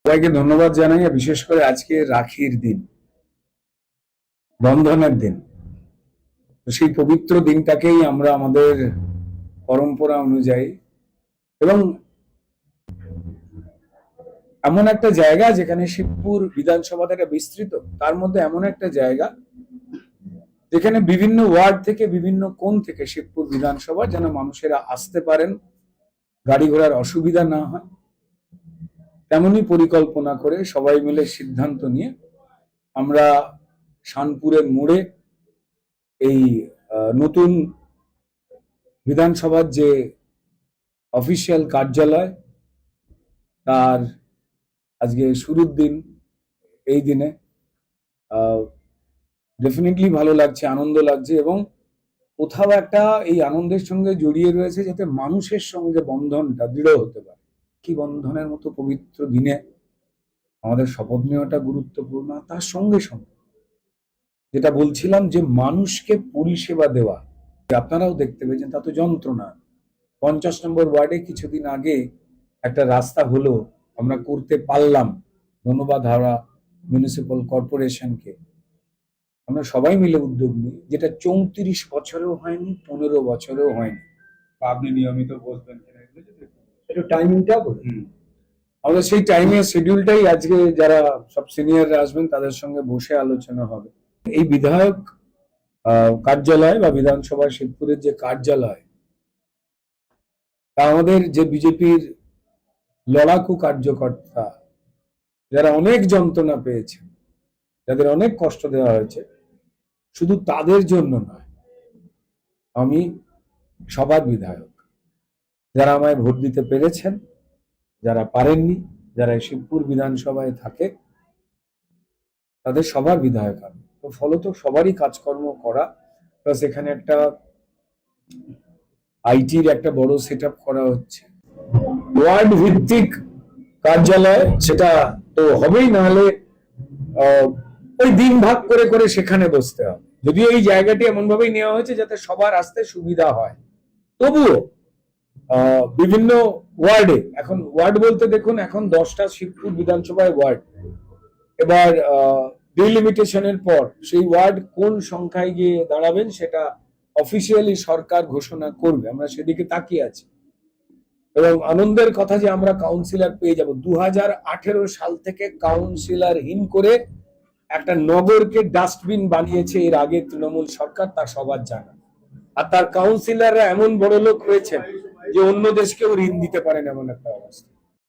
সবাইকে ধন্যবাদ জানাই, বিশেষ করে আজকে রাখির দিন, বন্ধনের দিন। তো সেই পবিত্র দিনটাকেই আমরা আমাদের পরম্পরা অনুযায়ী এবং এমন একটা জায়গা যেখানে শিবপুর বিধানসভাটা একটা বিস্তৃত, তার মধ্যে এমন একটা জায়গা যেখানে বিভিন্ন ওয়ার্ড থেকে বিভিন্ন কোণ থেকে শিবপুর বিধানসভা যেন মানুষেরা আসতে পারেন, গাড়ি ঘোড়ার অসুবিধা না হয়, তেমনই পরিকল্পনা করে সবাই মিলে সিদ্ধান্ত নিয়ে আমরা শানপুরের মোড়ে এই নতুন বিধানসভার যে অফিসিয়াল কার্যালয়, তার আজকে শুরুর দিন। এই দিনে ডেফিনেটলি ভালো লাগছে, আনন্দ লাগছে, এবং কোথাও একটা এই আনন্দের সঙ্গে জড়িয়ে রয়েছে যাতে মানুষের সঙ্গে বন্ধনটা দৃঢ় হতে পারে। কি বন্ধনের মতো পবিত্র দিনে আমাদের শপথ নেওয়াটা গুরুত্বপূর্ণ। তার সঙ্গে সঙ্গে যেটা বলছিলাম যে মানুষকে পরিষেবা দেওয়া, আপনারাও দেখতে পেয়েছেন, তা তো যন্ত্রণা। 50 নম্বর ওয়ার্ডে কিছুদিন আগে একটা রাস্তা হলো, আমরা করতে পারলাম, ধন্যবাদ হাওড়া মিউনিসিপ্যাল কর্পোরেশনকে। আমরা সবাই মিলে উদ্যোগ নিই, যেটা 34 বছরেও হয়নি, 15 বছরেও হয়নি। আপনি নিয়মিত বসবেন একটু টাইমিংটা বলুন। আমরা সেই টাইমের শিডিউলটাই আজকে যারা সব সিনিয়ররা আসবেন তাদের সঙ্গে বসে আলোচনা হবে। এই বিধায়ক কার্যালয় বা বিধানসভা শিবপুরের যে কার্যালয়, তা আমাদের যে বিজেপির লড়াকু কার্যকর্তা যারা অনেক যন্ত্রণা পেয়েছেন, যাদের অনেক কষ্ট দেওয়া হয়েছে, শুধু তাদের জন্য নয়, আমি সবার বিধায়ক, যারা আমায় ভোট দিতে পেরেছেন, যারা পারেননি, যারা শিবপুর বিধানসভায় থাকে, তাদের সবার বিধায়ক আমি। তো ফলত সবারই কাজকর্ম করা, প্লাস এখানে একটা আইটির একটা বড় সেট করা হচ্ছে। ওয়ার্ড ভিত্তিক কার্যালয় সেটা তো হবেই, না হলে ওই দিন ভাগ করে করে সেখানে বসতে হবে। যদিও এই জায়গাটি এমন ভাবেই নেওয়া হয়েছে যাতে সবার আসতে সুবিধা হয়, তবুও বিভিন্ন ওয়ার্ডে, এখন ওয়ার্ড বলতে দেখুন এখন 10টা শিবপুর বিধানসভায় ওয়ার্ড, এবার ডিলিমিটেশনের পর সেই ওয়ার্ড কোন সংখ্যায় গিয়ে দাঁড়াবেন সেটা অফিসিয়ালি সরকার ঘোষণা করবে, আমরা সেদিকে তাকিয়ে আছি। এবং আনন্দের কথা যে আমরা কাউন্সিলর পেয়ে যাব। 2018 সাল থেকে কাউন্সিলরহীন করে একটা নগরকে ডাস্টবিন বানিয়েছে এর আগে তৃণমূল সরকার, তা সবার জানা। আর তার কাউন্সিলররা এমন বড় লোক হয়েছেন যে অন্য দেশকেও ঋণ দিতে পারেন, এমন একটা অবস্থা।